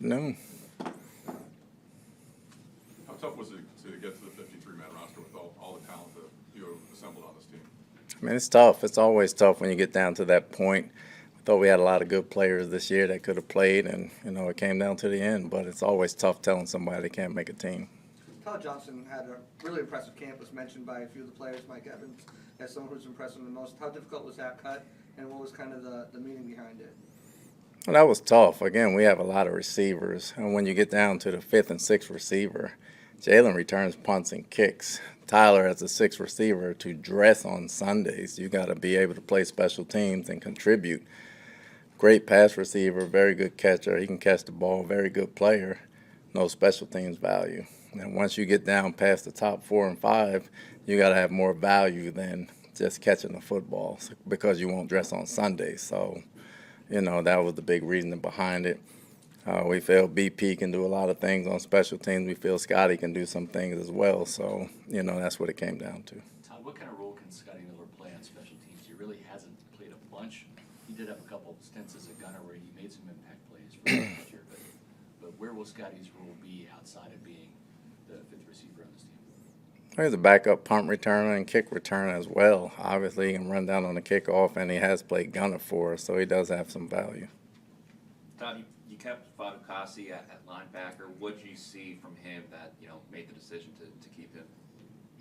afternoon. How tough was it to get to the 53-man roster with all the talent that you have assembled on this team? I mean, it's tough. It's always tough when you get down to that point. I thought we had a lot of good players this year that could have played, and, it came down to the end. But it's always tough telling somebody they can't make a team. Todd Johnson had a really impressive camp, was mentioned by a few of the players. Mike Evans as someone who's impressed him the most. How difficult was that cut, and what was kind of the meaning behind it? Well, that was tough. Again, we have a lot of receivers, and when you get down to the fifth and sixth receiver, Jalen returns punts and kicks. Tyler, as a sixth receiver, to dress on Sundays, you got to be able to play special teams and contribute. Great pass receiver, very good catcher. He can catch the ball, very good player. No special teams value. And once you get down past the top 4 and 5, you got to have more value than just catching the football because you won't dress on Sundays. So, that was the big reason behind it. We feel BP can do a lot of things on special teams. We feel Scotty can do some things as well. So, that's what it came down to. Todd, what kind of role can Scotty Miller play on special teams? He really hasn't played a bunch. He did have a couple of stints as a gunner where he made some impact plays for last year. But where will Scotty's role be outside of being the fifth receiver on this team? He's a backup punt returner and kick returner as well. Obviously, he can run down on the kickoff, and he has played gunner for us, so he does have some value. Todd, you kept Fatukasi at linebacker. What did you see from him that made the decision to keep him?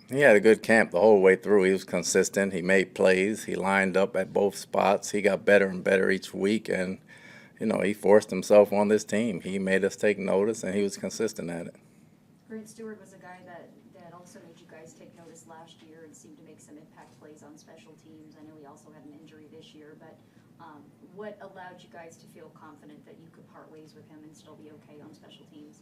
He had a good camp the whole way through. He was consistent. He made plays. He lined up at both spots. He got better and better each week, and he forced himself on this team. He made us take notice, and he was consistent at it. Stewart was a guy that also made you guys take notice last year and seemed to make some impact plays on special teams. I know he also had an injury this year, but what allowed you guys to feel confident that you could part ways with him and still be okay on special teams?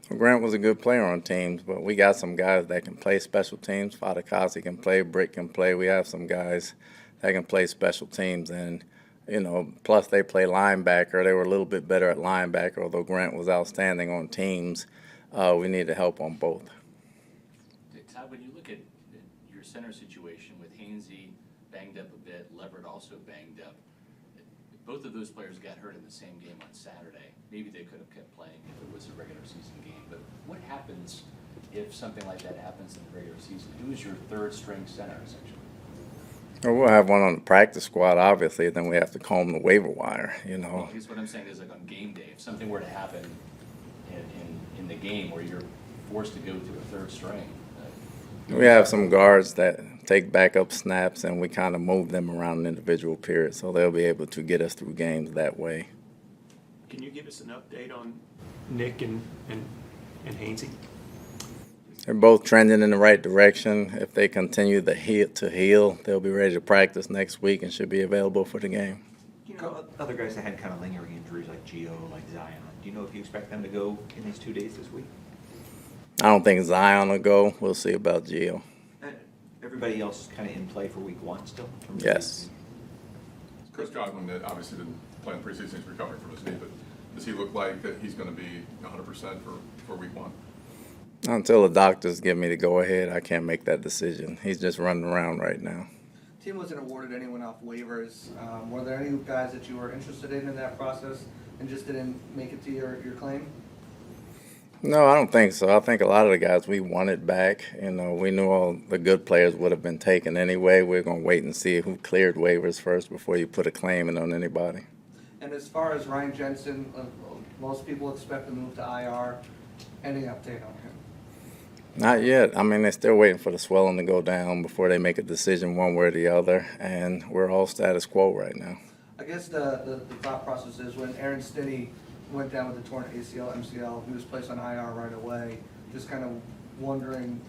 Grant was a good player on teams, but we got some guys that can play special teams. Fatukasi can play, Brick can play. We have some guys that can play special teams, and plus they play linebacker. They were a little bit better at linebacker, although Grant was outstanding on teams. We need to help on both. Todd, when you look at your center situation with Hainsey banged up a bit, Leverett also banged up, both of those players got hurt in the same game on Saturday. Maybe they could have kept playing if it was a regular season game, but what happens if something like that happens in the regular season? Who is your third string center, essentially? Well, we'll have one on the practice squad, obviously, then we have to comb the waiver wire, Well, here's what I'm saying is, like, on game day, if something were to happen in the game where you're forced to go to a third string. We have some guards that take backup snaps, and we kind of move them around an individual period, so they'll be able to get us through games that way. Can you give us an update on Nick and Hainsey? They're both trending in the right direction. If they continue to heal, they'll be ready to practice next week and should be available for the game. Other guys that had kind of lingering injuries like Gio, like Zion, do you know if you expect them to go in these 2 days this week? I don't think Zion will go. We'll see about Gio. Everybody else is kind of in play for week 1 still? Yes. Chris Godwin obviously didn't play in the preseason. He's recovering from his knee, but does he look like that he's going to be 100% for week 1? Until the doctors give me the go-ahead, I can't make that decision. He's just running around right now. Team wasn't awarded anyone off waivers. Were there any guys that you were interested in that process and just didn't make it to your claim? No, I don't think so. I think a lot of the guys we wanted back, we knew all the good players would have been taken anyway. We're going to wait and see who cleared waivers first before you put a claim in on anybody. And as far as Ryan Jensen, most people expect to move to IR. Any update on him? Not yet. I mean, they're still waiting for the swelling to go down before they make a decision one way or the other, and we're all status quo right now. I guess the thought process is when Aaron Stinney went down with the torn ACL, MCL, he was placed on IR right away. Just kind of wondering,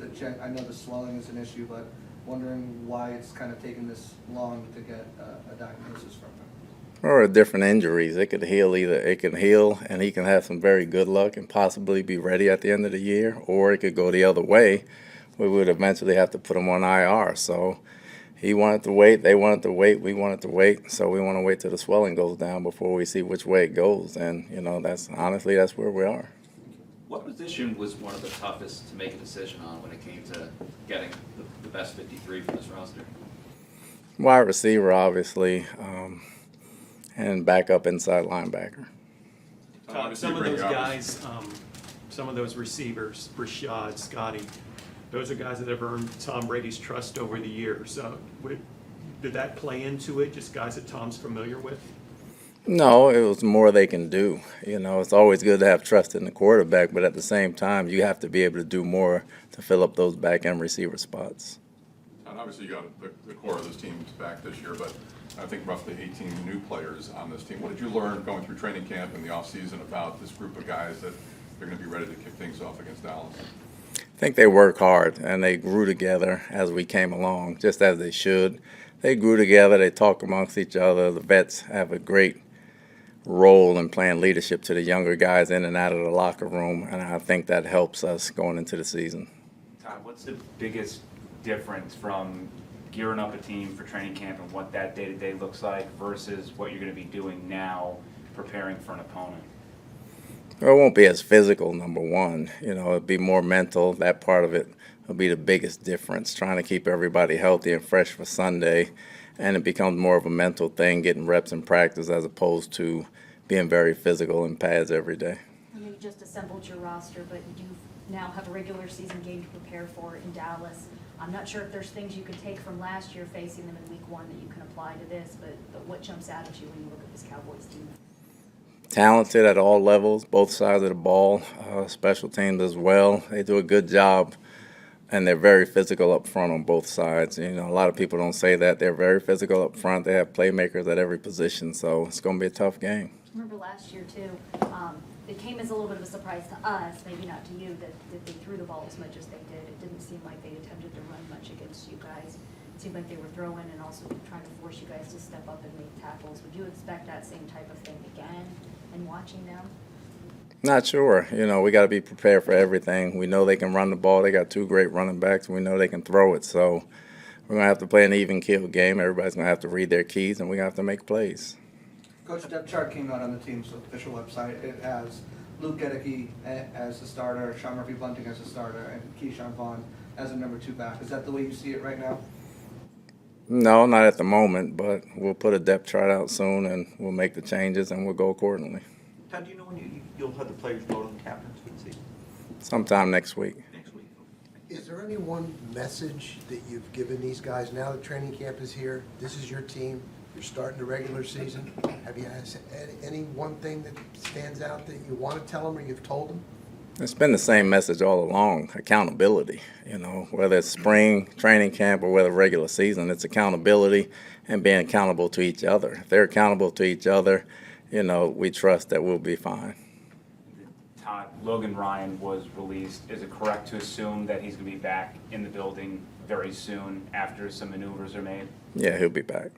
I know the swelling is an issue, but wondering why it's kind of taken this long to get a diagnosis from him. Or different injuries. It can heal and he can have some very good luck and possibly be ready at the end of the year, or it could go the other way. We would eventually have to put him on IR. So he wanted to wait, they wanted to wait, we wanted to wait. So we want to wait till the swelling goes down before we see which way it goes. And, that's where we are. What position was one of the toughest to make a decision on when it came to getting the best 53 for this roster? Wide receiver, obviously, and backup inside linebacker. Todd, Obviously, some of bring those the guys, some of those receivers, Rashad, Scotty, those are guys that have earned Tom Brady's trust over the years. Did that play into it, just guys that Tom's familiar with? No, it was more they can do. You know, it's always good to have trust in the quarterback, but at the same time, you have to be able to do more to fill up those back-end receiver spots. And obviously, you got the core of this team's back this year, but I think roughly 18 new players on this team. What did you learn going through training camp and the offseason about this group of guys that they're going to be ready to kick things off against Dallas? I think they work hard, and they grew together as we came along, just as they should. They grew together. They talk amongst each other. The vets have a great role in playing leadership to the younger guys in and out of the locker room, and I think that helps us going into the season. Todd, what's the biggest difference from gearing up a team for training camp and what that day-to-day looks like versus what you're going to be doing now preparing for an opponent? Well, it won't be as physical, number one. You know, it'll be more mental. That part of it will be the biggest difference, trying to keep everybody healthy and fresh for Sunday. And it becomes more of a mental thing, getting reps in practice as opposed to being very physical in pads every day. I know you just assembled your roster, but you do now have a regular season game to prepare for in Dallas. I'm not sure if there's things you could take from last year facing them in week one that you can apply to this, but what jumps out at you when you look at this Cowboys team? Talented at all levels, both sides of the ball, special teams as well. They do a good job, and they're very physical up front on both sides. You know, a lot of people don't say that. They're very physical up front. They have playmakers at every position, so it's going to be a tough game. I remember last year too, it came as a little bit of a surprise to us, maybe not to you, that they threw the ball as much as they did. It didn't seem like they attempted to run much against you guys. It seemed like they were throwing and also trying to force you guys to step up and make tackles. Would you expect that same type of thing again in watching them? Not sure. You know, we got to be prepared for everything. We know they can run the ball. They got two great running backs. We know they can throw it. So we're going to have to play an even kill game. Everybody's going to have to read their keys, and we're going to have to make plays. Coach, depth chart came out on the team's official website. It has Luke Gedeke as the starter, Sean Murphy-Bunting as the starter, and Keyshawn Vaughn as a number 2 back. Is that the way you see it right now? No, not at the moment, but we'll put a depth chart out soon, and we'll make the changes, and we'll go accordingly. Todd, do you know when you'll have the players vote on the captains for the season? Sometime next week. Next week. Is there any one message that you've given these guys now that training camp is here? This is your team. You're starting the regular season. Have you had any one thing that stands out that you want to tell them or you've told them? It's been the same message all along, accountability. You know, whether it's spring training camp or whether regular season, it's accountability and being accountable to each other. If they're accountable to each other, you know, we trust that we'll be fine. Todd, Logan Ryan was released. Is it correct to assume that he's going to be back in the building very soon after some maneuvers are made? Yeah, he'll be back.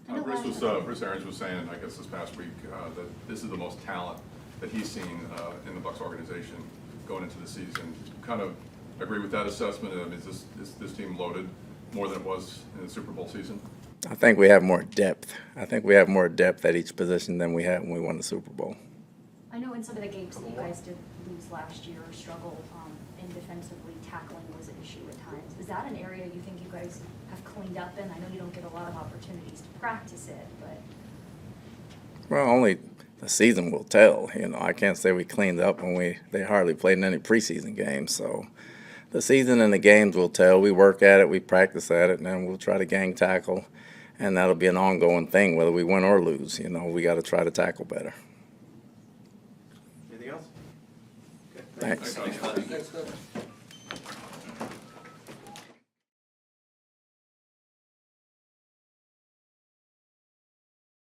Bruce Arians was saying, I guess this past week, that this is the most talent that he's seen in the Bucs organization going into the season. Kind of agree with that assessment. I mean, is this team loaded more than it was in the Super Bowl season? I think we have more depth. I think we have more depth at each position than we had when we won the Super Bowl. I know in some of the games that you guys did lose last year or struggle in defensively, tackling was an issue at times. Is that an area you think you guys have cleaned up in? I know you don't get a lot of opportunities to practice it, but... Well, only the season will tell. You know, I can't say we cleaned up when they hardly played in any preseason games. So the season and the games will tell. We work at it, we practice at it, and then we'll try to gang tackle. And that'll be an ongoing thing, whether we win or lose. You know, we got to try to tackle better. Anything else? Okay. Thanks. Thanks, Todd. Thanks, Coach.